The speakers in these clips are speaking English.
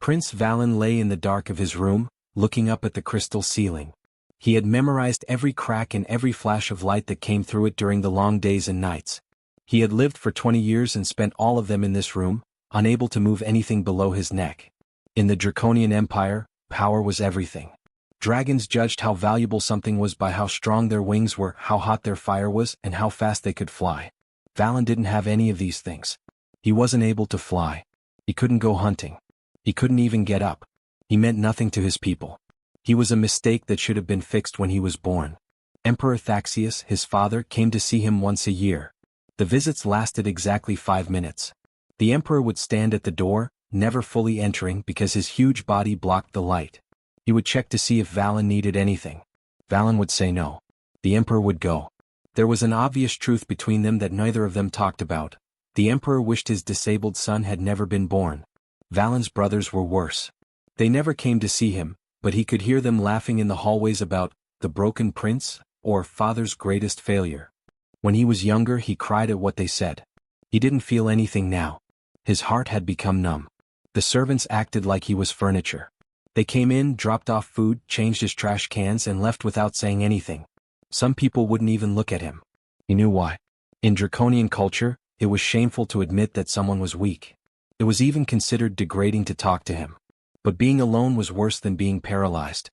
Prince Valen lay in the dark of his room, looking up at the crystal ceiling. He had memorized every crack and every flash of light that came through it during the long days and nights. He had lived for 20 years and spent all of them in this room, unable to move anything below his neck. In the Draconian Empire, power was everything. Dragons judged how valuable something was by how strong their wings were, how hot their fire was, and how fast they could fly. Valen didn't have any of these things. He wasn't able to fly. He couldn't go hunting. He couldn't even get up. He meant nothing to his people. He was a mistake that should have been fixed when he was born. Emperor Thaxius, his father, came to see him once a year. The visits lasted exactly 5 minutes. The emperor would stand at the door, never fully entering because his huge body blocked the light. He would check to see if Valen needed anything. Valen would say no. The emperor would go. There was an obvious truth between them that neither of them talked about. The emperor wished his disabled son had never been born. Valen's brothers were worse. They never came to see him, but he could hear them laughing in the hallways about the broken prince, or father's greatest failure. When he was younger, he cried at what they said. He didn't feel anything now. His heart had become numb. The servants acted like he was furniture. They came in, dropped off food, changed his trash cans, and left without saying anything. Some people wouldn't even look at him. He knew why. In Draconian culture, it was shameful to admit that someone was weak. It was even considered degrading to talk to him. But being alone was worse than being paralyzed.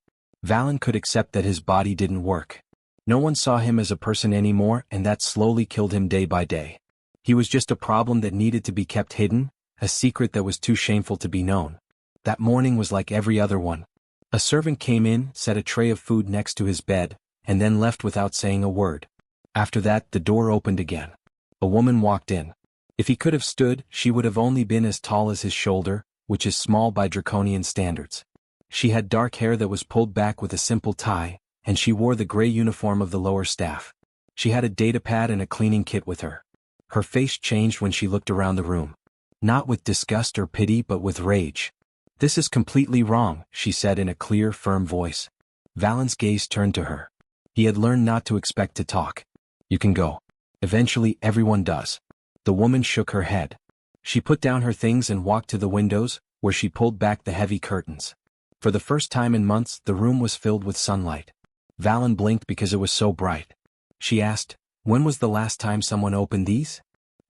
Valen could accept that his body didn't work. No one saw him as a person anymore, and that slowly killed him day by day. He was just a problem that needed to be kept hidden, a secret that was too shameful to be known. That morning was like every other one. A servant came in, set a tray of food next to his bed, and then left without saying a word. After that, the door opened again. A woman walked in. If he could have stood, she would have only been as tall as his shoulder, which is small by Draconian standards. She had dark hair that was pulled back with a simple tie, and she wore the gray uniform of the lower staff. She had a datapad and a cleaning kit with her. Her face changed when she looked around the room. Not with disgust or pity but with rage. "This is completely wrong," she said in a clear, firm voice. Valen's gaze turned to her. He had learned not to expect to talk. "You can go. Eventually everyone does." The woman shook her head. She put down her things and walked to the windows, where she pulled back the heavy curtains. For the first time in months, the room was filled with sunlight. Valen blinked because it was so bright. She asked, "When was the last time someone opened these?"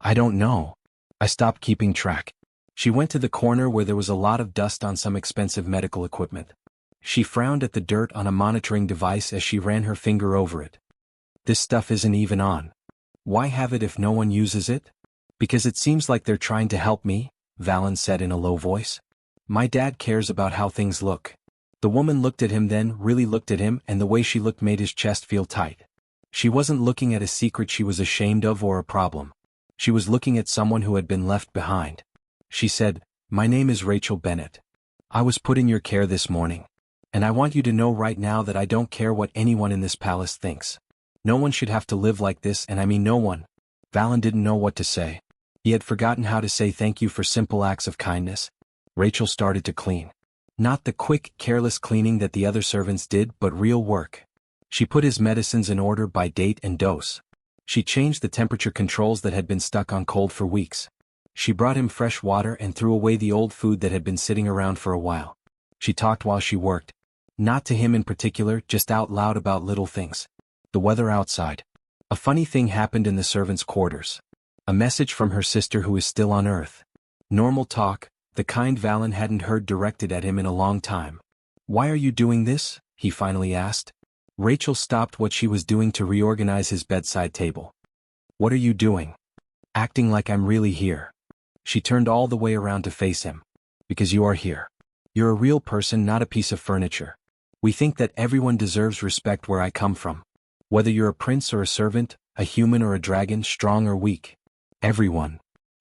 "I don't know. I stopped keeping track." She went to the corner where there was a lot of dust on some expensive medical equipment. She frowned at the dirt on a monitoring device as she ran her finger over it. "This stuff isn't even on. Why have it if no one uses it?" "Because it seems like they're trying to help me," Valen said in a low voice. "My dad cares about how things look." The woman looked at him, then really looked at him, and the way she looked made his chest feel tight. She wasn't looking at a secret she was ashamed of or a problem. She was looking at someone who had been left behind. She said, "My name is Rachel Bennett. I was put in your care this morning. And I want you to know right now that I don't care what anyone in this palace thinks. No one should have to live like this, and I mean no one." Valen didn't know what to say. He had forgotten how to say thank you for simple acts of kindness. Rachel started to clean. Not the quick, careless cleaning that the other servants did, but real work. She put his medicines in order by date and dose. She changed the temperature controls that had been stuck on cold for weeks. She brought him fresh water and threw away the old food that had been sitting around for a while. She talked while she worked. Not to him in particular, just out loud about little things. The weather outside. A funny thing happened in the servants' quarters. A message from her sister who is still on Earth. Normal talk, the kind Valen hadn't heard directed at him in a long time. "Why are you doing this?" he finally asked. Rachel stopped what she was doing to reorganize his bedside table. "What are you doing?" "Acting like I'm really here." She turned all the way around to face him. "Because you are here. You're a real person, not a piece of furniture. We think that everyone deserves respect where I come from. Whether you're a prince or a servant, a human or a dragon, strong or weak. Everyone.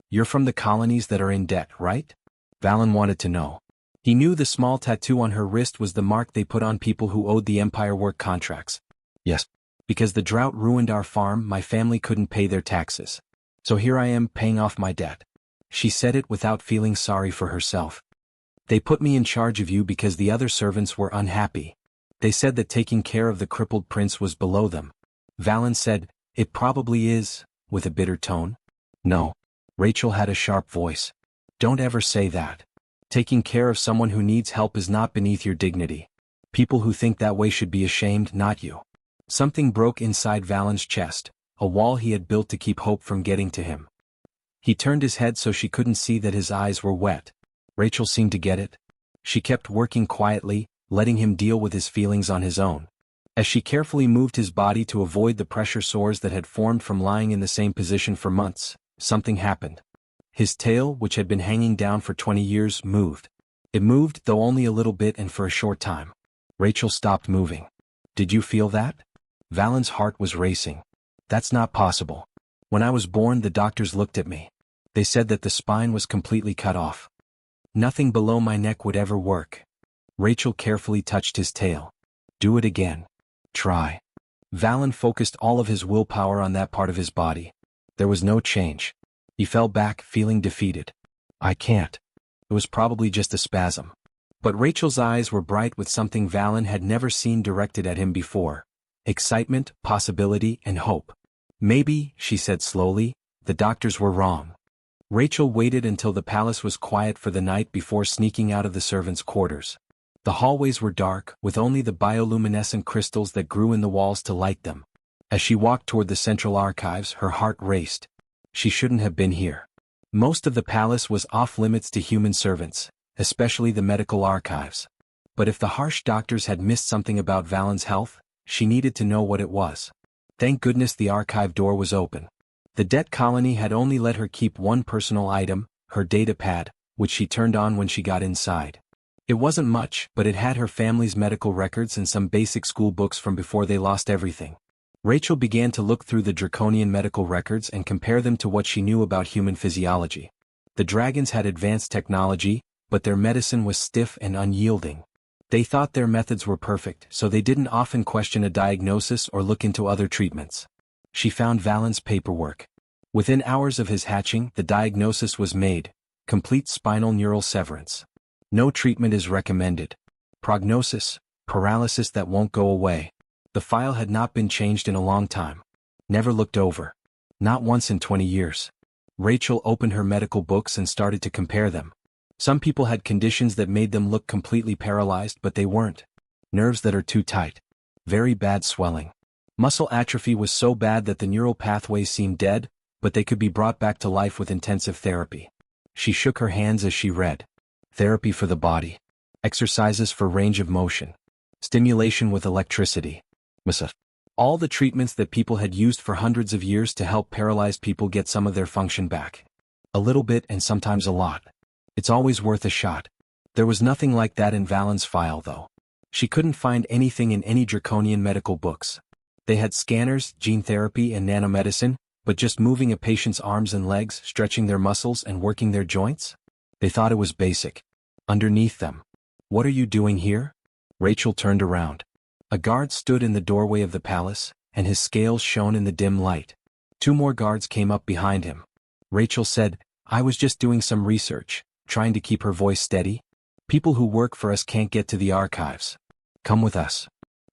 You're from the colonies that are in debt, right?" Valen wanted to know. He knew the small tattoo on her wrist was the mark they put on people who owed the Empire work contracts. "Yes. Because the drought ruined our farm, my family couldn't pay their taxes. So here I am paying off my debt." She said it without feeling sorry for herself. "They put me in charge of you because the other servants were unhappy. They said that taking care of the crippled prince was below them." Valen said, "It probably is," with a bitter tone. "No." Rachel had a sharp voice. "Don't ever say that. Taking care of someone who needs help is not beneath your dignity. People who think that way should be ashamed, not you. Something broke inside Valen's chest, a wall he had built to keep hope from getting to him. He turned his head so she couldn't see that his eyes were wet. Rachel seemed to get it. She kept working quietly, letting him deal with his feelings on his own. As she carefully moved his body to avoid the pressure sores that had formed from lying in the same position for months, something happened. His tail, which had been hanging down for 20 years, moved. It moved, though only a little bit and for a short time. Rachel stopped moving. Did you feel that? Valen's heart was racing. That's not possible. When I was born, the doctors looked at me. They said that the spine was completely cut off. Nothing below my neck would ever work. Rachel carefully touched his tail. Do it again. Try. Valen focused all of his willpower on that part of his body. There was no change. He fell back, feeling defeated. I can't. It was probably just a spasm. But Rachel's eyes were bright with something Valen had never seen directed at him before. Excitement, possibility, and hope. Maybe, she said slowly, the doctors were wrong. Rachel waited until the palace was quiet for the night before sneaking out of the servants' quarters. The hallways were dark, with only the bioluminescent crystals that grew in the walls to light them. As she walked toward the central archives, her heart raced. She shouldn't have been here. Most of the palace was off-limits to human servants, especially the medical archives. But if the harsh doctors had missed something about Valen's health, she needed to know what it was. Thank goodness the archive door was open. The debt colony had only let her keep one personal item, her data pad, which she turned on when she got inside. It wasn't much, but it had her family's medical records and some basic school books from before they lost everything. Rachel began to look through the draconian medical records and compare them to what she knew about human physiology. The dragons had advanced technology, but their medicine was stiff and unyielding. They thought their methods were perfect, so they didn't often question a diagnosis or look into other treatments. She found Valen's paperwork. Within hours of his hatching, the diagnosis was made: complete spinal neural severance. No treatment is recommended. Prognosis: paralysis that won't go away. The file had not been changed in a long time. Never looked over. Not once in 20 years. Rachel opened her medical books and started to compare them. Some people had conditions that made them look completely paralyzed, but they weren't. Nerves that are too tight. Very bad swelling. Muscle atrophy was so bad that the neural pathways seemed dead, but they could be brought back to life with intensive therapy. She shook her hands as she read. Therapy for the body. Exercises for range of motion. Stimulation with electricity. All the treatments that people had used for hundreds of years to help paralyzed people get some of their function back. A little bit and sometimes a lot. It's always worth a shot. There was nothing like that in Valen's file, though. She couldn't find anything in any draconian medical books. They had scanners, gene therapy, and nanomedicine, but just moving a patient's arms and legs, stretching their muscles, and working their joints? They thought it was basic. Underneath them. What are you doing here? Rachel turned around. A guard stood in the doorway of the palace, and his scales shone in the dim light. 2 more guards came up behind him. Rachel said, I was just doing some research, trying to keep her voice steady. People who work for us can't get to the archives. Come with us.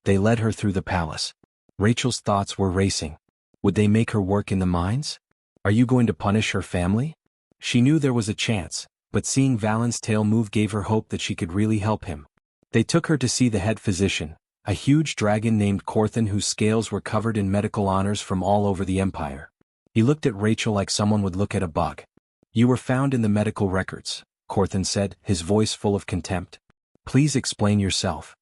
They led her through the palace. Rachel's thoughts were racing. Would they make her work in the mines? Are you going to punish her family? She knew there was a chance, but seeing Valen's tail move gave her hope that she could really help him. They took her to see the head physician, a huge dragon named Corthan whose scales were covered in medical honors from all over the empire. He looked at Rachel like someone would look at a bug. You were found in the medical records, Corthan said, his voice full of contempt. Please explain yourself.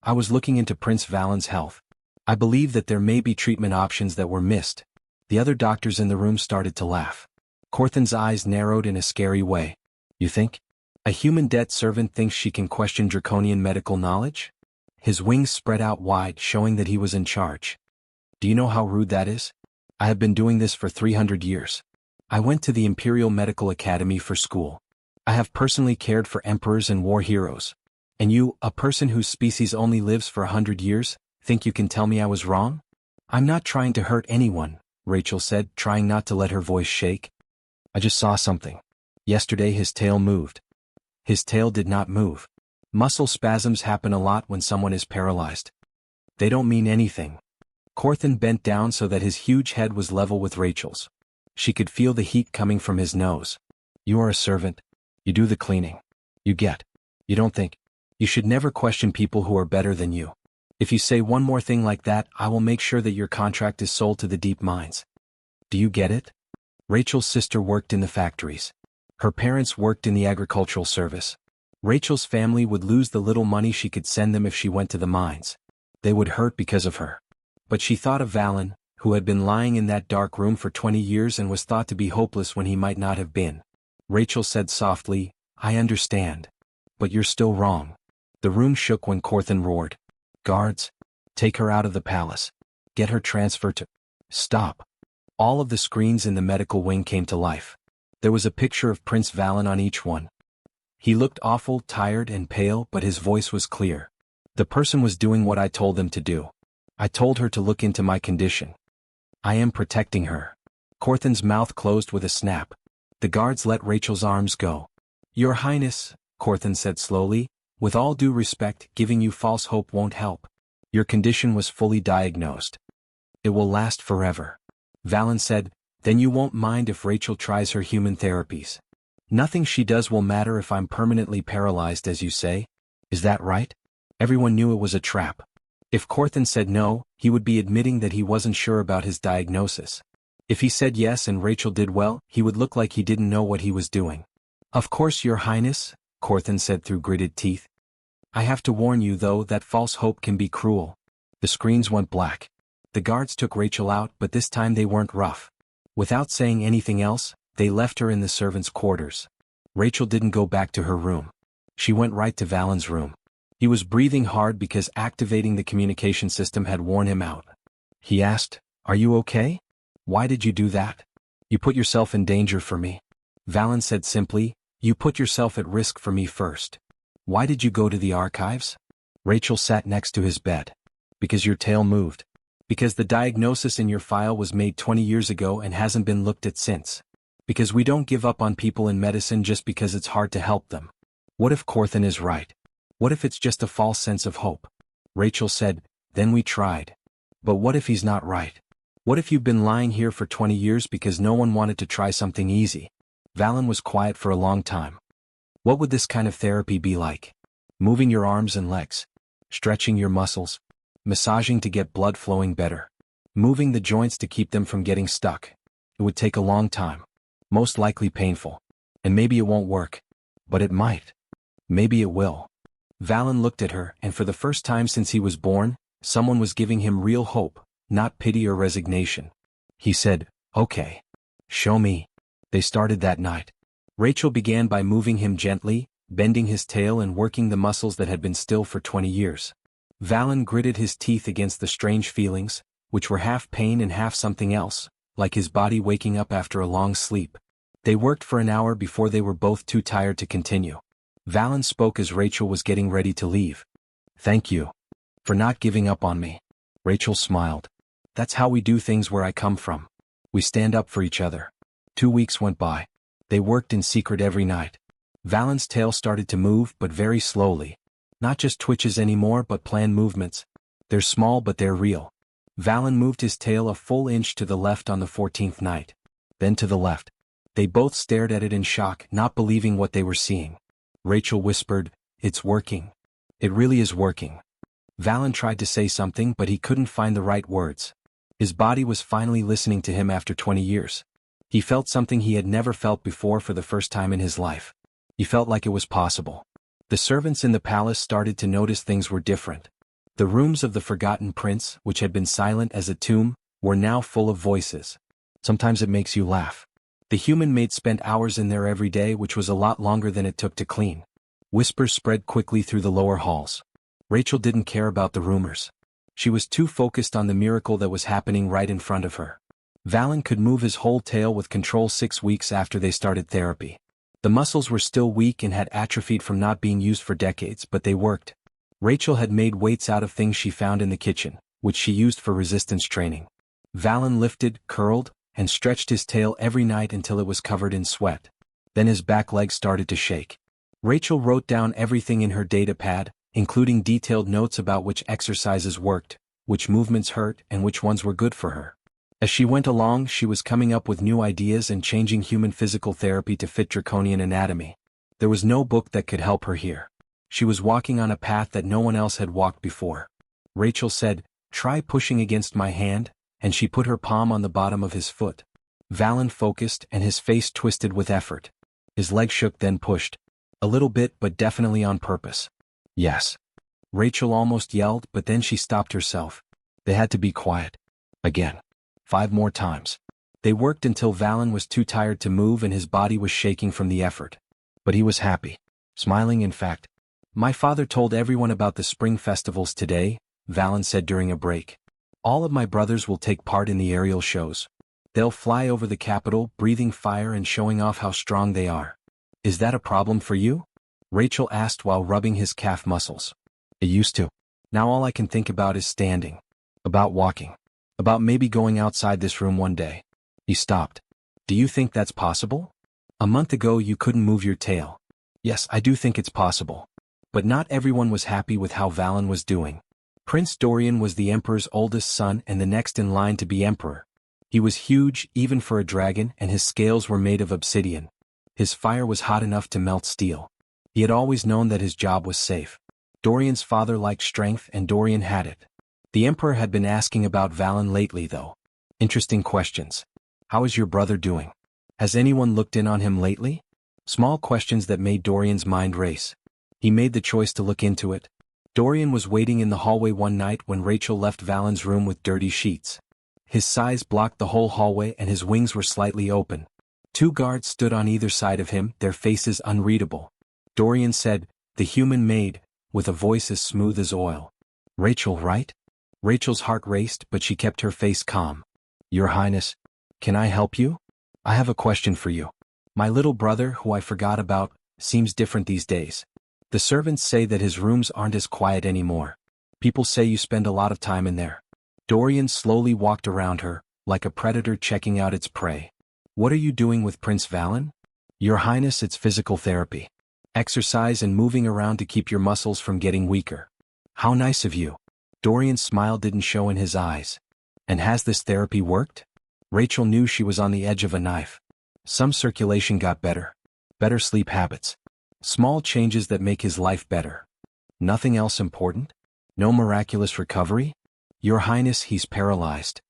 I was looking into Prince Valen's health. I believe that there may be treatment options that were missed. The other doctors in the room started to laugh. Corthan's eyes narrowed in a scary way. You think? A human debt servant thinks she can question draconian medical knowledge? His wings spread out wide, showing that he was in charge. Do you know how rude that is? I have been doing this for 300 years. I went to the Imperial Medical Academy for school. I have personally cared for emperors and war heroes. And you, a person whose species only lives for 100 years, think you can tell me I was wrong? I'm not trying to hurt anyone, Rachel said, trying not to let her voice shake. I just saw something. Yesterday his tail moved. His tail did not move. Muscle spasms happen a lot when someone is paralyzed. They don't mean anything. Corthan bent down so that his huge head was level with Rachel's. She could feel the heat coming from his nose. You are a servant. You do the cleaning. You get. You don't think. You should never question people who are better than you. If you say one more thing like that, I will make sure that your contract is sold to the deep mines. Do you get it? Rachel's sister worked in the factories. Her parents worked in the agricultural service. Rachel's family would lose the little money she could send them if she went to the mines. They would hurt because of her. But she thought of Valen, who had been lying in that dark room for 20 years and was thought to be hopeless when he might not have been. Rachel said softly, I understand. But you're still wrong. The room shook when Corthan roared. Guards! Take her out of the palace. Get her transferred to... Stop. All of the screens in the medical wing came to life. There was a picture of Prince Valen on each one. He looked awful, tired and pale, but his voice was clear. The person was doing what I told them to do. I told her to look into my condition. I am protecting her. Corthan's mouth closed with a snap. The guards let Rachel's arms go. Your Highness, Corthan said slowly, with all due respect, giving you false hope won't help. Your condition was fully diagnosed. It will last forever. Valen said, then you won't mind if Rachel tries her human therapies. Nothing she does will matter if I'm permanently paralyzed, as you say. Is that right? Everyone knew it was a trap. If Corthan said no, he would be admitting that he wasn't sure about his diagnosis. If he said yes and Rachel did well, he would look like he didn't know what he was doing. Of course, Your Highness, Corthan said through gritted teeth. I have to warn you, though, that false hope can be cruel. The screens went black. The guards took Rachel out, but this time they weren't rough. Without saying anything else, they left her in the servants' quarters. Rachel didn't go back to her room. She went right to Valen's room. He was breathing hard because activating the communication system had worn him out. He asked, Are you okay? Why did you do that? You put yourself in danger for me. Valen said simply, You put yourself at risk for me first. Why did you go to the archives? Rachel sat next to his bed. Because your tail moved. Because the diagnosis in your file was made 20 years ago and hasn't been looked at since. Because we don't give up on people in medicine just because it's hard to help them. What if Corthan is right? What if it's just a false sense of hope? Rachel said, Then we tried. But what if he's not right? What if you've been lying here for 20 years because no one wanted to try something easy? Valen was quiet for a long time. What would this kind of therapy be like? Moving your arms and legs. Stretching your muscles. Massaging to get blood flowing better. Moving the joints to keep them from getting stuck. It would take a long time. Most likely painful. And maybe it won't work. But it might. Maybe it will. Valen looked at her, and for the first time since he was born, someone was giving him real hope, not pity or resignation. He said, Okay. Show me. They started that night. Rachel began by moving him gently, bending his tail and working the muscles that had been still for 20 years. Valen gritted his teeth against the strange feelings, which were half pain and half something else, like his body waking up after a long sleep. They worked for an hour before they were both too tired to continue. Valen spoke as Rachel was getting ready to leave. Thank you. For not giving up on me. Rachel smiled. That's how we do things where I come from. We stand up for each other. 2 weeks went by. They worked in secret every night. Valen's tail started to move, but very slowly. Not just twitches anymore, but planned movements. They're small, but they're real. Valen moved his tail a full inch to the left on the 14th night. Then to the left. They both stared at it in shock, not believing what they were seeing. Rachel whispered, It's working. It really is working. Valen tried to say something, but he couldn't find the right words. His body was finally listening to him after 20 years. He felt something he had never felt before for the first time in his life. He felt like it was possible. The servants in the palace started to notice things were different. The rooms of the Forgotten Prince, which had been silent as a tomb, were now full of voices. Sometimes it makes you laugh. The human maid spent hours in there every day, which was a lot longer than it took to clean. Whispers spread quickly through the lower halls. Rachel didn't care about the rumors. She was too focused on the miracle that was happening right in front of her. Valen could move his whole tail with control 6 weeks after they started therapy. The muscles were still weak and had atrophied from not being used for decades, but they worked. Rachel had made weights out of things she found in the kitchen, which she used for resistance training. Valen lifted, curled, and stretched his tail every night until it was covered in sweat. Then his back legs started to shake. Rachel wrote down everything in her data pad, including detailed notes about which exercises worked, which movements hurt, and which ones were good for her. As she went along, she was coming up with new ideas and changing human physical therapy to fit draconian anatomy. There was no book that could help her here. She was walking on a path that no one else had walked before. Rachel said, "Try pushing against my hand," and she put her palm on the bottom of his foot. Valen focused and his face twisted with effort. His leg shook, then pushed. A little bit, but definitely on purpose. "Yes." Rachel almost yelled, but then she stopped herself. They had to be quiet. Again. 5 more times. They worked until Valen was too tired to move and his body was shaking from the effort. But he was happy. Smiling, in fact. "My father told everyone about the spring festivals today," Valen said during a break. "All of my brothers will take part in the aerial shows. They'll fly over the capital, breathing fire and showing off how strong they are." "Is that a problem for you?" Rachel asked while rubbing his calf muscles. "It used to. Now all I can think about is standing. About walking. About maybe going outside this room one day." He stopped. "Do you think that's possible? A month ago you couldn't move your tail." "Yes, I do think it's possible." But not everyone was happy with how Valen was doing. Prince Dorian was the Emperor's oldest son and the next in line to be Emperor. He was huge, even for a dragon, and his scales were made of obsidian. His fire was hot enough to melt steel. He had always known that his job was safe. Dorian's father liked strength and Dorian had it. The Emperor had been asking about Valen lately though. Interesting questions. "How is your brother doing? Has anyone looked in on him lately?" Small questions that made Dorian's mind race. He made the choice to look into it. Dorian was waiting in the hallway one night when Rachel left Valen's room with dirty sheets. His size blocked the whole hallway and his wings were slightly open. 2 guards stood on either side of him, their faces unreadable. Dorian said, "The human Maid," with a voice as smooth as oil. "Rachel, right?" Rachel's heart raced, but she kept her face calm. "Your Highness, can I help you? I have a question for you. My little brother, who I forgot about, seems different these days. The servants say that his rooms aren't as quiet anymore. People say you spend a lot of time in there." Dorian slowly walked around her, like a predator checking out its prey. "What are you doing with Prince Valen?" "Your Highness, it's physical therapy. Exercise and moving around to keep your muscles from getting weaker." "How nice of you." Dorian's smile didn't show in his eyes. "And has this therapy worked?" Rachel knew she was on the edge of a knife. Some circulation got better. Better sleep habits. Small changes that make his life better. Nothing else important? No miraculous recovery? "Your Highness, he's paralyzed."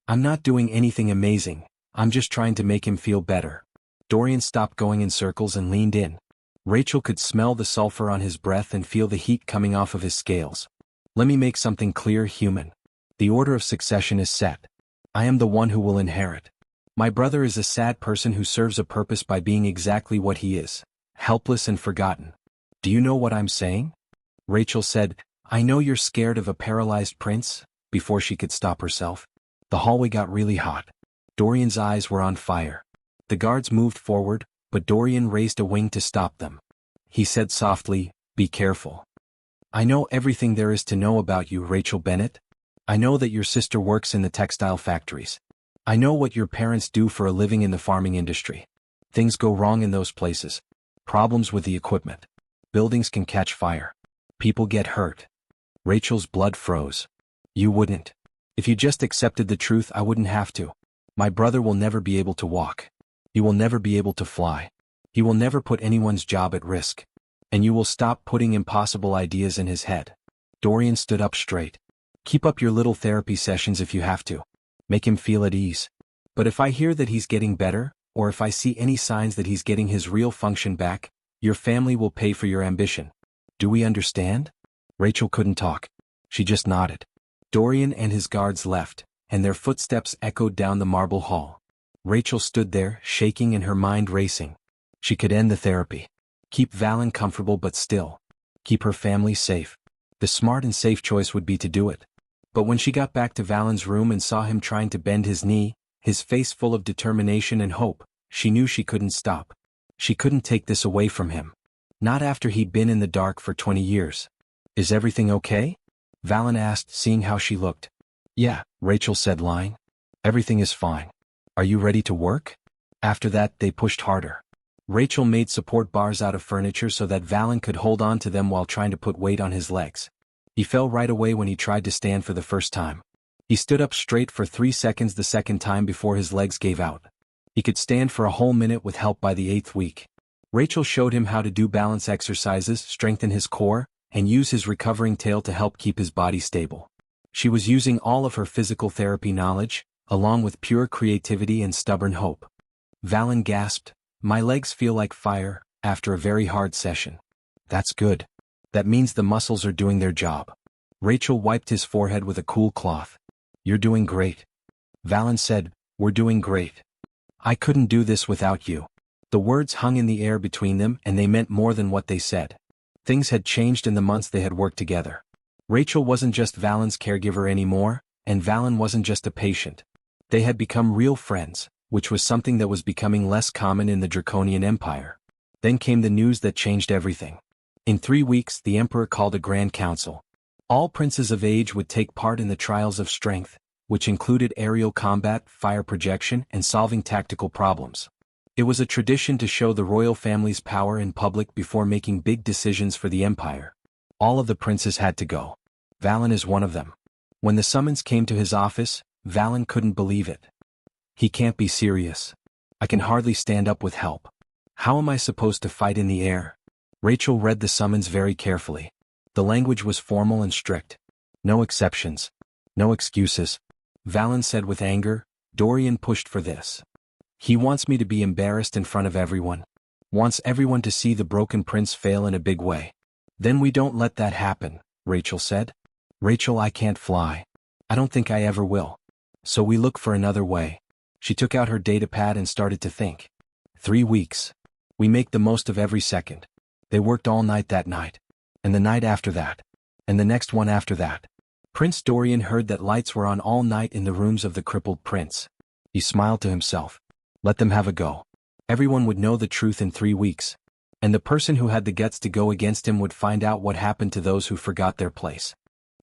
"I'm not doing anything amazing, I'm just trying to make him feel better." Dorian stopped going in circles and leaned in. Rachel could smell the sulfur on his breath and feel the heat coming off of his scales. "Let me make something clear, human. The order of succession is set. I am the one who will inherit. My brother is a sad person who serves a purpose by being exactly what he is, helpless and forgotten. Do you know what I'm saying?" Rachel said, "I know you're scared of a paralyzed prince," before she could stop herself. The hallway got really hot. Dorian's eyes were on fire. The guards moved forward, but Dorian raised a wing to stop them. He said softly, "Be careful. I know everything there is to know about you, Rachel Bennett. I know that your sister works in the textile factories. I know what your parents do for a living in the farming industry. Things go wrong in those places. Problems with the equipment. Buildings can catch fire. People get hurt." Rachel's blood froze. "You wouldn't. If you just accepted the truth, I wouldn't have to. My brother will never be able to walk. He will never be able to fly. He will never put anyone's job at risk. And you will stop putting impossible ideas in his head." Dorian stood up straight. "Keep up your little therapy sessions if you have to. Make him feel at ease. But if I hear that he's getting better, or if I see any signs that he's getting his real function back, your family will pay for your ambition. Do we understand?" Rachel couldn't talk. She just nodded. Dorian and his guards left, and their footsteps echoed down the marble hall. Rachel stood there, shaking and her mind racing. She could end the therapy. Keep Valen comfortable but still. Keep her family safe. The smart and safe choice would be to do it. But when she got back to Valen's room and saw him trying to bend his knee, his face full of determination and hope, she knew she couldn't stop. She couldn't take this away from him. Not after he'd been in the dark for 20 years. "Is everything okay?" Valen asked, seeing how she looked. "Yeah," Rachel said, lying. "Everything is fine. Are you ready to work?" After that, they pushed harder. Rachel made support bars out of furniture so that Valen could hold on to them while trying to put weight on his legs. He fell right away when he tried to stand for the first time. He stood up straight for 3 seconds the second time before his legs gave out. He could stand for a whole minute with help by the 8th week. Rachel showed him how to do balance exercises, strengthen his core, and use his recovering tail to help keep his body stable. She was using all of her physical therapy knowledge, along with pure creativity and stubborn hope. Valen gasped, "My legs feel like fire," after a very hard session. "That's good. That means the muscles are doing their job." Rachel wiped his forehead with a cool cloth. "You're doing great." Valen said, "We're doing great. I couldn't do this without you." The words hung in the air between them, and they meant more than what they said. Things had changed in the months they had worked together. Rachel wasn't just Valen's caregiver anymore, and Valen wasn't just a patient. They had become real friends, which was something that was becoming less common in the Draconian Empire. Then came the news that changed everything. In 3 weeks, the Emperor called a grand council. All princes of age would take part in the trials of strength, which included aerial combat, fire projection, and solving tactical problems. It was a tradition to show the royal family's power in public before making big decisions for the empire. All of the princes had to go. Valen is one of them. When the summons came to his office, Valen couldn't believe it. "He can't be serious. I can hardly stand up with help. How am I supposed to fight in the air?" Rachel read the summons very carefully. The language was formal and strict. No exceptions. No excuses. Valen said with anger, "Dorian pushed for this. He wants me to be embarrassed in front of everyone. Wants everyone to see the broken prince fail in a big way. Then we don't let that happen," Rachel said. "Rachel, I can't fly. I don't think I ever will. So we look for another way." She took out her datapad and started to think. 3 weeks. We make the most of every second. They worked all night that night. And the night after that. And the next one after that. Prince Dorian heard that lights were on all night in the rooms of the crippled prince. He smiled to himself. Let them have a go. Everyone would know the truth in 3 weeks. And the person who had the guts to go against him would find out what happened to those who forgot their place.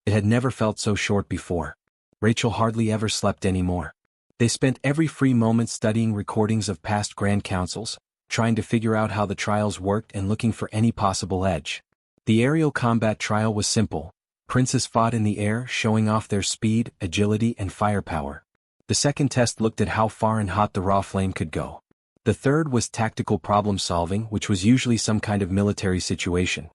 It had never felt so short before. Rachel hardly ever slept anymore. They spent every free moment studying recordings of past grand councils, trying to figure out how the trials worked and looking for any possible edge. The aerial combat trial was simple. Princes fought in the air, showing off their speed, agility, and firepower. The second test looked at how far and hot the raw flame could go. The third was tactical problem solving, which was usually some kind of military situation.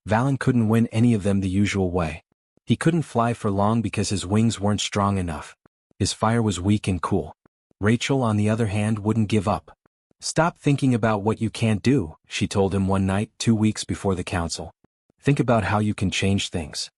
Valen couldn't win any of them the usual way. He couldn't fly for long because his wings weren't strong enough. His fire was weak and cool. Rachel, on the other hand, wouldn't give up. "Stop thinking about what you can't do," she told him one night 2 weeks before the council. "Think about how you can change things."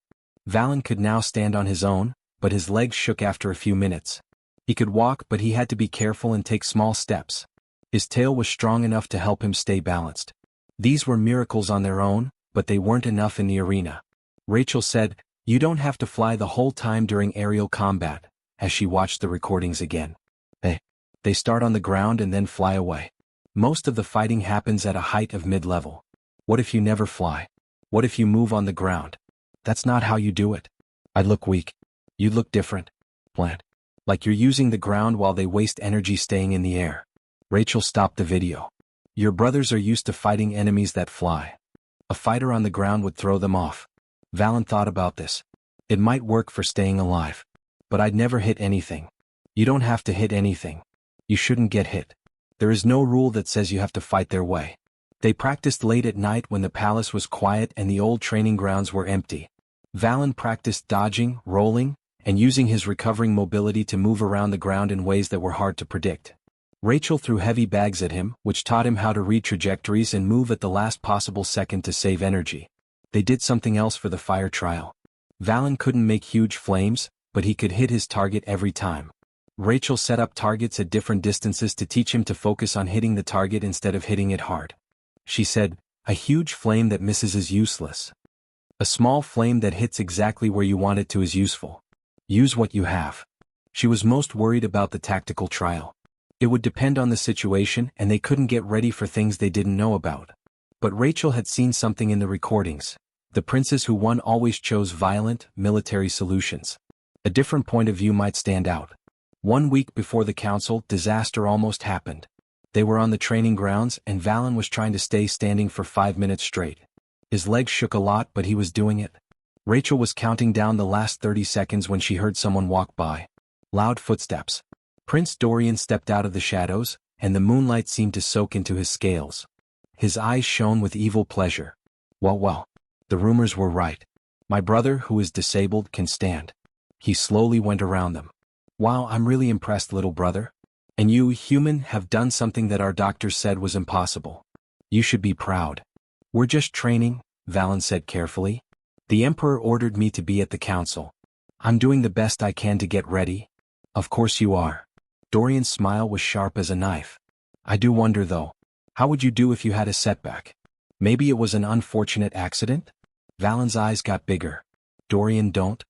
Valen could now stand on his own, but his legs shook after a few minutes. He could walk, but he had to be careful and take small steps. His tail was strong enough to help him stay balanced. These were miracles on their own, but they weren't enough in the arena. Rachel said, "You don't have to fly the whole time during aerial combat," as she watched the recordings again. They start on the ground and then fly away. Most of the fighting happens at a height of mid-level. What if you never fly? What if you move on the ground? That's not how you do it. I'd look weak. You'd look different. Plant. Like you're using the ground while they waste energy staying in the air." Rachel stopped the video. "Your brothers are used to fighting enemies that fly. A fighter on the ground would throw them off." Valen thought about this. "It might work for staying alive. But I'd never hit anything." "You don't have to hit anything. You shouldn't get hit. There is no rule that says you have to fight their way." They practiced late at night when the palace was quiet and the old training grounds were empty. Valen practiced dodging, rolling, and using his recovering mobility to move around the ground in ways that were hard to predict. Rachel threw heavy bags at him, which taught him how to read trajectories and move at the last possible second to save energy. They did something else for the fire trial. Valen couldn't make huge flames, but he could hit his target every time. Rachel set up targets at different distances to teach him to focus on hitting the target instead of hitting it hard. She said, "A huge flame that misses is useless. A small flame that hits exactly where you want it to is useful. Use what you have." She was most worried about the tactical trial. It would depend on the situation and they couldn't get ready for things they didn't know about. But Rachel had seen something in the recordings. The princes who won always chose violent, military solutions. A different point of view might stand out. 1 week before the council, disaster almost happened. They were on the training grounds and Valen was trying to stay standing for 5 minutes straight. His legs shook a lot, but he was doing it. Rachel was counting down the last 30 seconds when she heard someone walk by. Loud footsteps. Prince Dorian stepped out of the shadows, and the moonlight seemed to soak into his scales. His eyes shone with evil pleasure. Well, the rumors were right. My brother, who is disabled, can stand. He slowly went around them. Wow, I'm really impressed, little brother. And you, human, have done something that our doctors said was impossible. You should be proud. We're just training, Valen said carefully. The Emperor ordered me to be at the council. I'm doing the best I can to get ready. Of course you are. Dorian's smile was sharp as a knife. I do wonder though, how would you do if you had a setback? Maybe it was an unfortunate accident? Valen's eyes got bigger. Dorian, don't.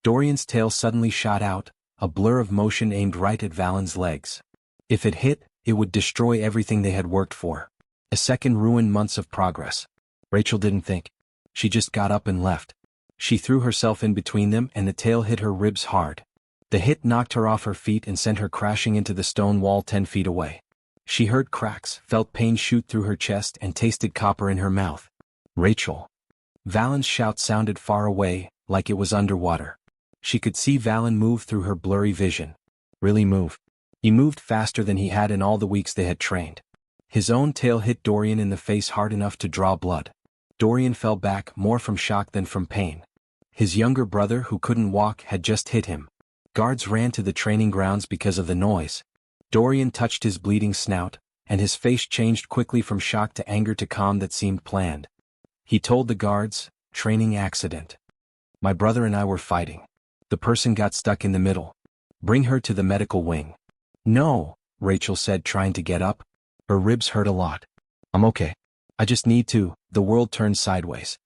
Dorian's tail suddenly shot out, a blur of motion aimed right at Valen's legs. If it hit, it would destroy everything they had worked for. A second ruined months of progress. Rachel didn't think. She just got up and left. She threw herself in between them and the tail hit her ribs hard. The hit knocked her off her feet and sent her crashing into the stone wall 10 feet away. She heard cracks, felt pain shoot through her chest and tasted copper in her mouth. Rachel. Valen's shout sounded far away, like it was underwater. She could see Valen move through her blurry vision. Really move. He moved faster than he had in all the weeks they had trained. His own tail hit Dorian in the face hard enough to draw blood. Dorian fell back more from shock than from pain. His younger brother, who couldn't walk, had just hit him. Guards ran to the training grounds because of the noise. Dorian touched his bleeding snout, and his face changed quickly from shock to anger to calm that seemed planned. He told the guards, training accident. My brother and I were fighting. The person got stuck in the middle. Bring her to the medical wing. No, Rachel said, trying to get up. Her ribs hurt a lot. I'm okay. I just need to. The world turned sideways.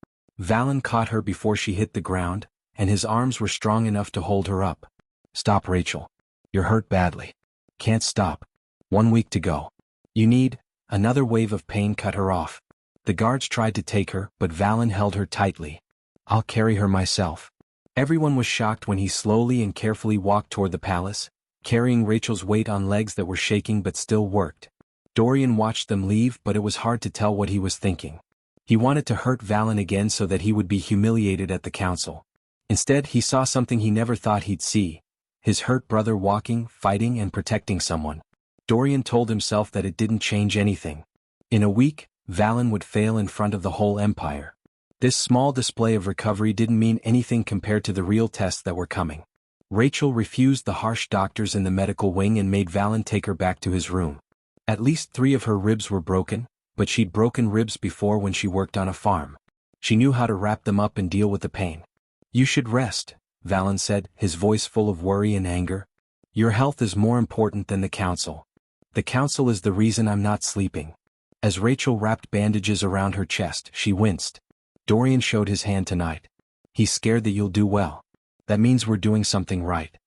Valen caught her before she hit the ground, and his arms were strong enough to hold her up. Stop, Rachel. You're hurt badly. Can't stop. 1 week to go. You need. Another wave of pain cut her off. The guards tried to take her, but Valen held her tightly. I'll carry her myself. Everyone was shocked when he slowly and carefully walked toward the palace, carrying Rachel's weight on legs that were shaking but still worked. Dorian watched them leave, but it was hard to tell what he was thinking. He wanted to hurt Valen again so that he would be humiliated at the council. Instead, he saw something he never thought he'd see. His hurt brother walking, fighting, and protecting someone. Dorian told himself that it didn't change anything. In a week, Valen would fail in front of the whole empire. This small display of recovery didn't mean anything compared to the real tests that were coming. Rachel refused the harsh doctors in the medical wing and made Valen take her back to his room. At least 3 of her ribs were broken, but she'd broken ribs before when she worked on a farm. She knew how to wrap them up and deal with the pain. You should rest, Valen said, his voice full of worry and anger. Your health is more important than the council. The council is the reason I'm not sleeping. As Rachel wrapped bandages around her chest, she winced. Dorian showed his hand tonight. He's scared that you'll do well. That means we're doing something right.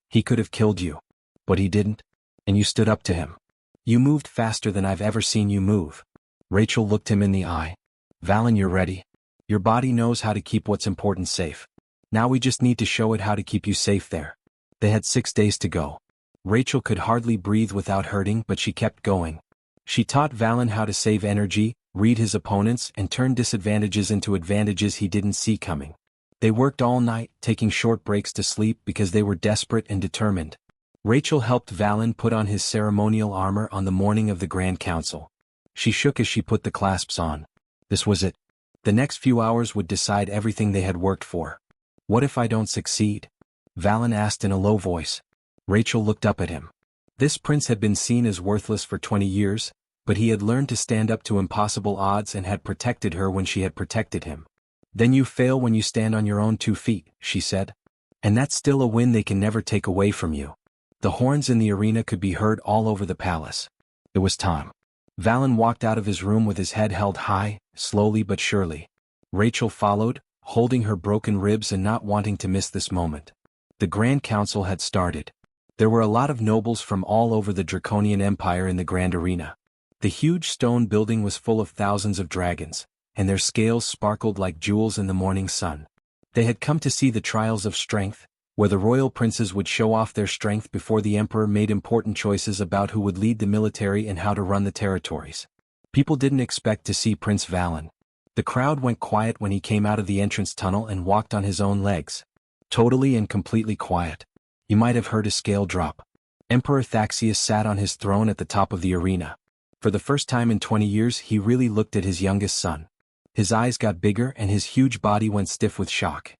He could have killed you. But he didn't. And you stood up to him. You moved faster than I've ever seen you move. Rachel looked him in the eye. Valen, you're ready. Your body knows how to keep what's important safe. Now we just need to show it how to keep you safe there. They had 6 days to go. Rachel could hardly breathe without hurting, but she kept going. She taught Valen how to save energy, read his opponents, and turn disadvantages into advantages he didn't see coming. They worked all night, taking short breaks to sleep because they were desperate and determined. Rachel helped Valen put on his ceremonial armor on the morning of the Grand Council. She shook as she put the clasps on. This was it. The next few hours would decide everything they had worked for. What if I don't succeed? Valen asked in a low voice. Rachel looked up at him. This prince had been seen as worthless for 20 years, but he had learned to stand up to impossible odds and had protected her when she had protected him. Then you fail when you stand on your own 2 feet, she said. And that's still a win they can never take away from you. The horns in the arena could be heard all over the palace. It was time. Valen walked out of his room with his head held high, slowly but surely. Rachel followed, holding her broken ribs and not wanting to miss this moment. The Grand Council had started. There were a lot of nobles from all over the Draconian Empire in the Grand Arena. The huge stone building was full of thousands of dragons, and their scales sparkled like jewels in the morning sun. They had come to see the trials of strength, where the royal princes would show off their strength before the emperor made important choices about who would lead the military and how to run the territories. People didn't expect to see Prince Valen. The crowd went quiet when he came out of the entrance tunnel and walked on his own legs. Totally and completely quiet. You might have heard a scale drop. Emperor Thaxius sat on his throne at the top of the arena. For the first time in 20 years he really looked at his youngest son. His eyes got bigger and his huge body went stiff with shock.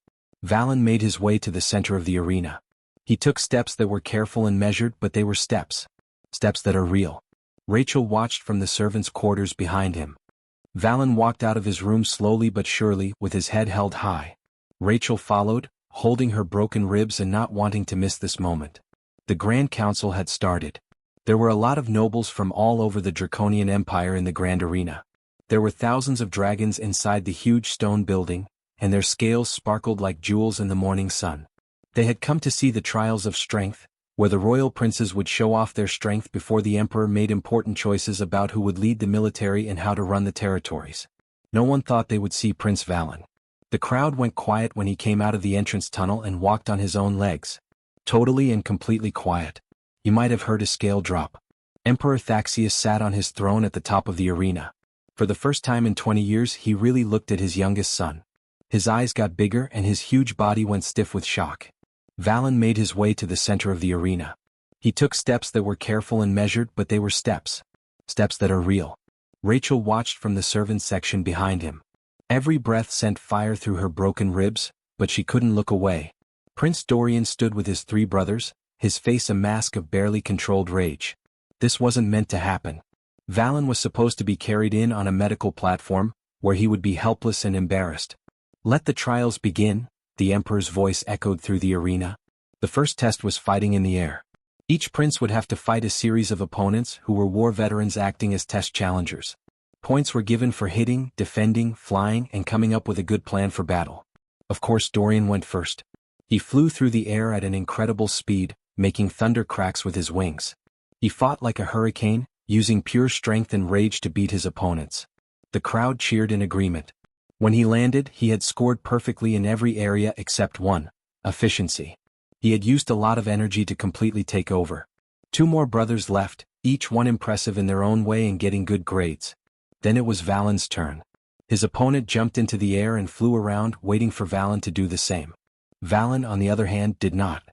Valen made his way to the center of the arena. He took steps that were careful and measured, but they were steps. Steps that are real. Rachel watched from the servants' quarters behind him. Valen walked out of his room slowly but surely, with his head held high. Rachel followed, holding her broken ribs and not wanting to miss this moment. The Grand Council had started. There were a lot of nobles from all over the Draconian Empire in the Grand Arena. There were thousands of dragons inside the huge stone building, and their scales sparkled like jewels in the morning sun. They had come to see the trials of strength, where the royal princes would show off their strength before the emperor made important choices about who would lead the military and how to run the territories. No one thought they would see Prince Valen. The crowd went quiet when he came out of the entrance tunnel and walked on his own legs. Totally and completely quiet. You might have heard a scale drop. Emperor Thaxius sat on his throne at the top of the arena. For the first time in 20 years he really looked at his youngest son. His eyes got bigger and his huge body went stiff with shock. Valen made his way to the center of the arena. He took steps that were careful and measured, but they were steps. Steps that are real. Rachel watched from the servants' section behind him. Every breath sent fire through her broken ribs, but she couldn't look away. Prince Dorian stood with his three brothers, his face a mask of barely controlled rage. This wasn't meant to happen. Valen was supposed to be carried in on a medical platform, where he would be helpless and embarrassed. Let the trials begin, the Emperor's voice echoed through the arena. The first test was fighting in the air. Each prince would have to fight a series of opponents who were war veterans acting as test challengers. Points were given for hitting, defending, flying, and coming up with a good plan for battle. Of course Dorian went first. He flew through the air at an incredible speed, making thunder cracks with his wings. He fought like a hurricane, using pure strength and rage to beat his opponents. The crowd cheered in agreement. When he landed, he had scored perfectly in every area except one: efficiency. He had used a lot of energy to completely take over. Two more brothers left, each one impressive in their own way and getting good grades. Then it was Valen's turn. His opponent jumped into the air and flew around, waiting for Valen to do the same. Valen, on the other hand, did not.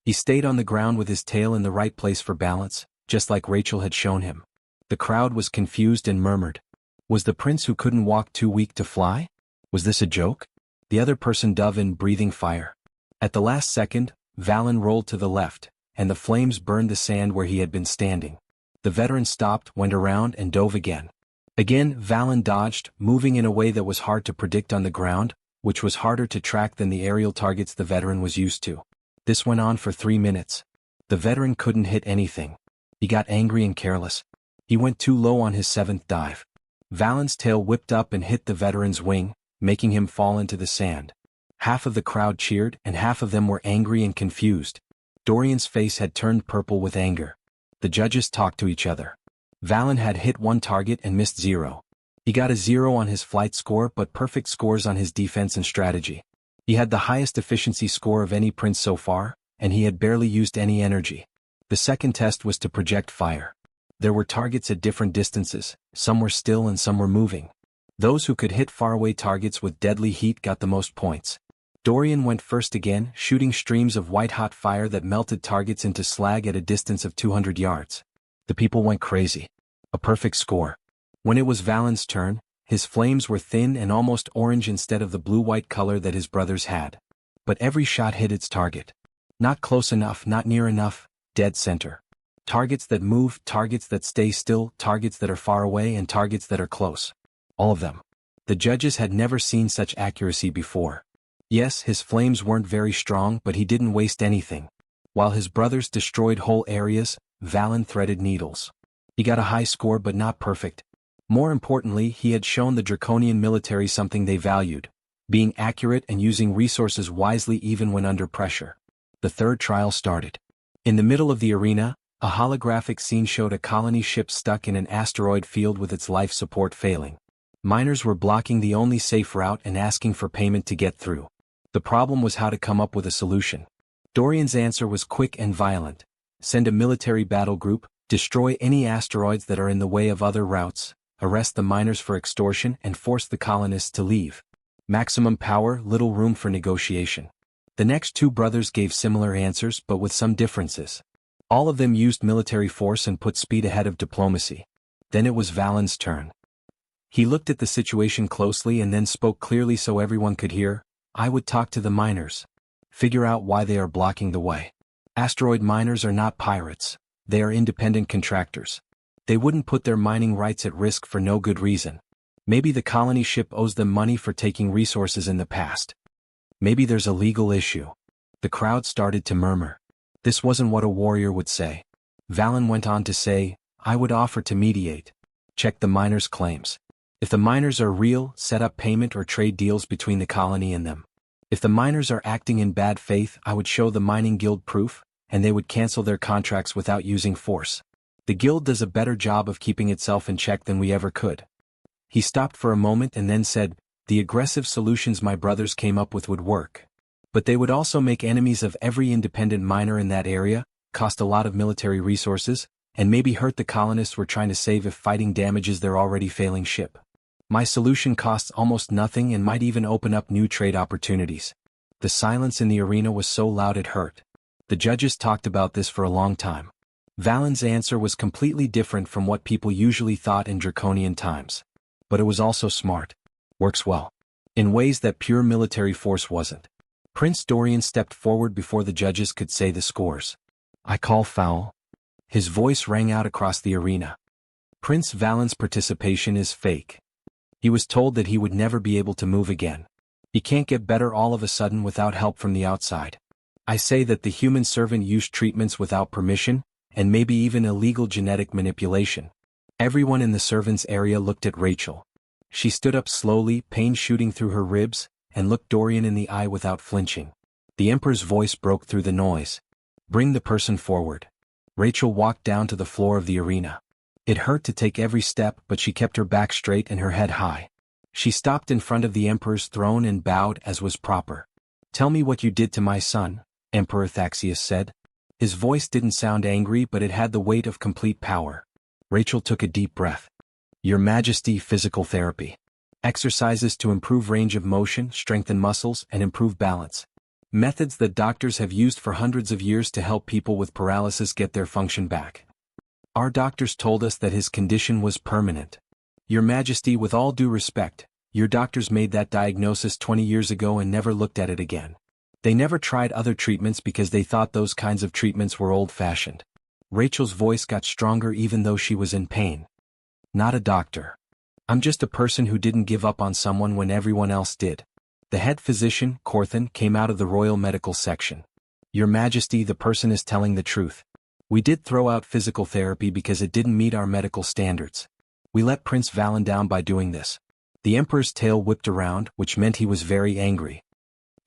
He stayed on the ground with his tail in the right place for balance, just like Rachel had shown him. The crowd was confused and murmured. Was the prince who couldn't walk too weak to fly? Was this a joke? The other person dove in, breathing fire. At the last second, Valen rolled to the left, and the flames burned the sand where he had been standing. The veteran stopped, went around, and dove again. Again, Valen dodged, moving in a way that was hard to predict on the ground, which was harder to track than the aerial targets the veteran was used to. This went on for 3 minutes. The veteran couldn't hit anything. He got angry and careless. He went too low on his 7th dive. Valen's tail whipped up and hit the veteran's wing, making him fall into the sand. Half of the crowd cheered and half of them were angry and confused. Dorian's face had turned purple with anger. The judges talked to each other. Valen had hit 1 target and missed 0. He got a 0 on his flight score but perfect scores on his defense and strategy. He had the highest efficiency score of any prince so far, and he had barely used any energy. The second test was to project fire. There were targets at different distances, some were still and some were moving. Those who could hit faraway targets with deadly heat got the most points. Dorian went first again, shooting streams of white-hot fire that melted targets into slag at a distance of 200 yards. The people went crazy. A perfect score. When it was Valen's turn, his flames were thin and almost orange instead of the blue-white color that his brothers had. But every shot hit its target. Not close enough, not near enough, dead center. Targets that move, targets that stay still, targets that are far away, and targets that are close. All of them. The judges had never seen such accuracy before. Yes, his flames weren't very strong, but he didn't waste anything. While his brothers destroyed whole areas, Valen threaded needles. He got a high score but not perfect. More importantly, he had shown the Draconian military something they valued: being accurate and using resources wisely even when under pressure. The third trial started. In the middle of the arena, a holographic scene showed a colony ship stuck in an asteroid field with its life support failing. Miners were blocking the only safe route and asking for payment to get through. The problem was how to come up with a solution. Dorian's answer was quick and violent. Send a military battle group, destroy any asteroids that are in the way of other routes, arrest the miners for extortion and force the colonists to leave. Maximum power, little room for negotiation. The next 2 brothers gave similar answers but with some differences. All of them used military force and put speed ahead of diplomacy. Then it was Valen's turn. He looked at the situation closely and then spoke clearly so everyone could hear. I would talk to the miners. Figure out why they are blocking the way. Asteroid miners are not pirates. They are independent contractors. They wouldn't put their mining rights at risk for no good reason. Maybe the colony ship owes them money for taking resources in the past. Maybe there's a legal issue. The crowd started to murmur. This wasn't what a warrior would say. Valen went on to say, I would offer to mediate. Check the miners' claims. If the miners are real, set up payment or trade deals between the colony and them. If the miners are acting in bad faith, I would show the mining guild proof, and they would cancel their contracts without using force. The guild does a better job of keeping itself in check than we ever could. He stopped for a moment and then said, the aggressive solutions my brothers came up with would work. But they would also make enemies of every independent miner in that area, cost a lot of military resources, and maybe hurt the colonists we're trying to save if fighting damages their already failing ship. My solution costs almost nothing and might even open up new trade opportunities. The silence in the arena was so loud it hurt. The judges talked about this for a long time. Valen's answer was completely different from what people usually thought in draconian times. But it was also smart. Works well. In ways that pure military force wasn't. Prince Dorian stepped forward before the judges could say the scores. I call foul. His voice rang out across the arena. Prince Valen's participation is fake. He was told that he would never be able to move again. He can't get better all of a sudden without help from the outside. I say that the human servant used treatments without permission, and maybe even illegal genetic manipulation. Everyone in the servants' area looked at Rachel. She stood up slowly, pain shooting through her ribs, and looked Dorian in the eye without flinching. The Emperor's voice broke through the noise. Bring the person forward. Rachel walked down to the floor of the arena. It hurt to take every step, but she kept her back straight and her head high. She stopped in front of the Emperor's throne and bowed as was proper. Tell me what you did to my son, Emperor Thaxius said. His voice didn't sound angry, but it had the weight of complete power. Rachel took a deep breath. Your Majesty, physical therapy. Exercises to improve range of motion, strengthen muscles, and improve balance. Methods that doctors have used for hundreds of years to help people with paralysis get their function back. Our doctors told us that his condition was permanent. Your Majesty, with all due respect, your doctors made that diagnosis 20 years ago and never looked at it again. They never tried other treatments because they thought those kinds of treatments were old-fashioned. Rachel's voice got stronger even though she was in pain. Not a doctor. I'm just a person who didn't give up on someone when everyone else did. The head physician, Corthan, came out of the Royal Medical Section. Your Majesty, the person is telling the truth. We did throw out physical therapy because it didn't meet our medical standards. We let Prince Valen down by doing this. The Emperor's tail whipped around, which meant he was very angry.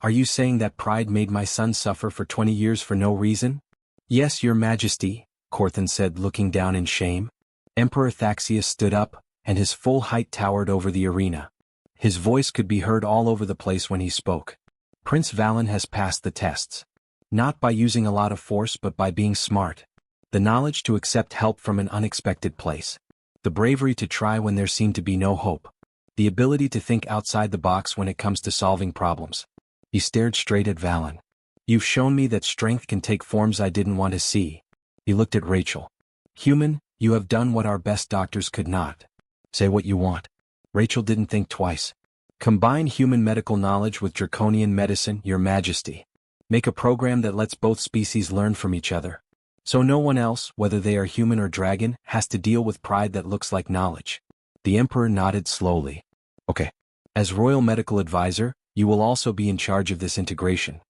Are you saying that pride made my son suffer for 20 years for no reason? Yes, Your Majesty, Corthan said, looking down in shame. Emperor Thaxius stood up, and his full height towered over the arena. His voice could be heard all over the place when he spoke. Prince Valen has passed the tests. Not by using a lot of force but by being smart. The knowledge to accept help from an unexpected place. The bravery to try when there seemed to be no hope. The ability to think outside the box when it comes to solving problems. He stared straight at Valen. You've shown me that strength can take forms I didn't want to see. He looked at Rachel. Human, you have done what our best doctors could not. Say what you want. Rachel didn't think twice. Combine human medical knowledge with draconian medicine, Your Majesty. Make a program that lets both species learn from each other. So no one else, whether they are human or dragon, has to deal with pride that looks like knowledge. The Emperor nodded slowly. Okay. As Royal Medical Advisor, you will also be in charge of this integration.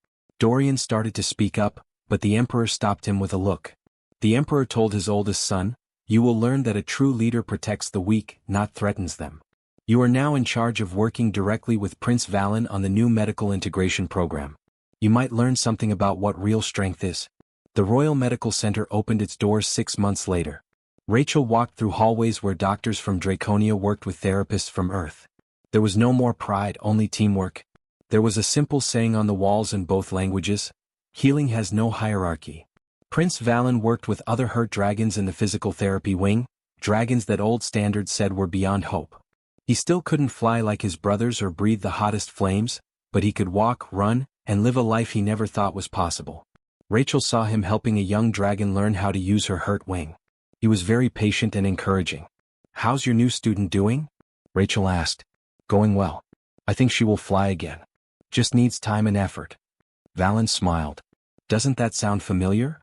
Dorian started to speak up, but the Emperor stopped him with a look. The Emperor told his oldest son, you will learn that a true leader protects the weak, not threatens them. You are now in charge of working directly with Prince Valen on the new medical integration program. You might learn something about what real strength is. The Royal Medical Center opened its doors 6 months later. Rachel walked through hallways where doctors from Draconia worked with therapists from Earth. There was no more pride, only teamwork. There was a simple saying on the walls in both languages, healing has no hierarchy. Prince Valen worked with other hurt dragons in the physical therapy wing, dragons that old standards said were beyond hope. He still couldn't fly like his brothers or breathe the hottest flames, but he could walk, run, and live a life he never thought was possible. Rachel saw him helping a young dragon learn how to use her hurt wing. He was very patient and encouraging. How's your new student doing? Rachel asked. Going well. I think she will fly again. Just needs time and effort. Valen smiled. Doesn't that sound familiar?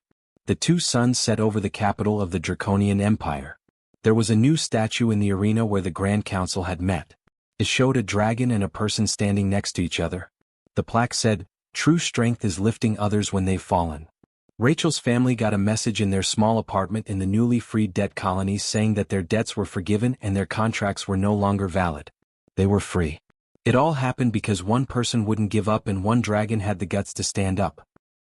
The two suns set over the capital of the Draconian Empire. There was a new statue in the arena where the Grand Council had met. It showed a dragon and a person standing next to each other. The plaque said, "True strength is lifting others when they've fallen." Rachel's family got a message in their small apartment in the newly freed debt colonies saying that their debts were forgiven and their contracts were no longer valid. They were free. It all happened because one person wouldn't give up and one dragon had the guts to stand up.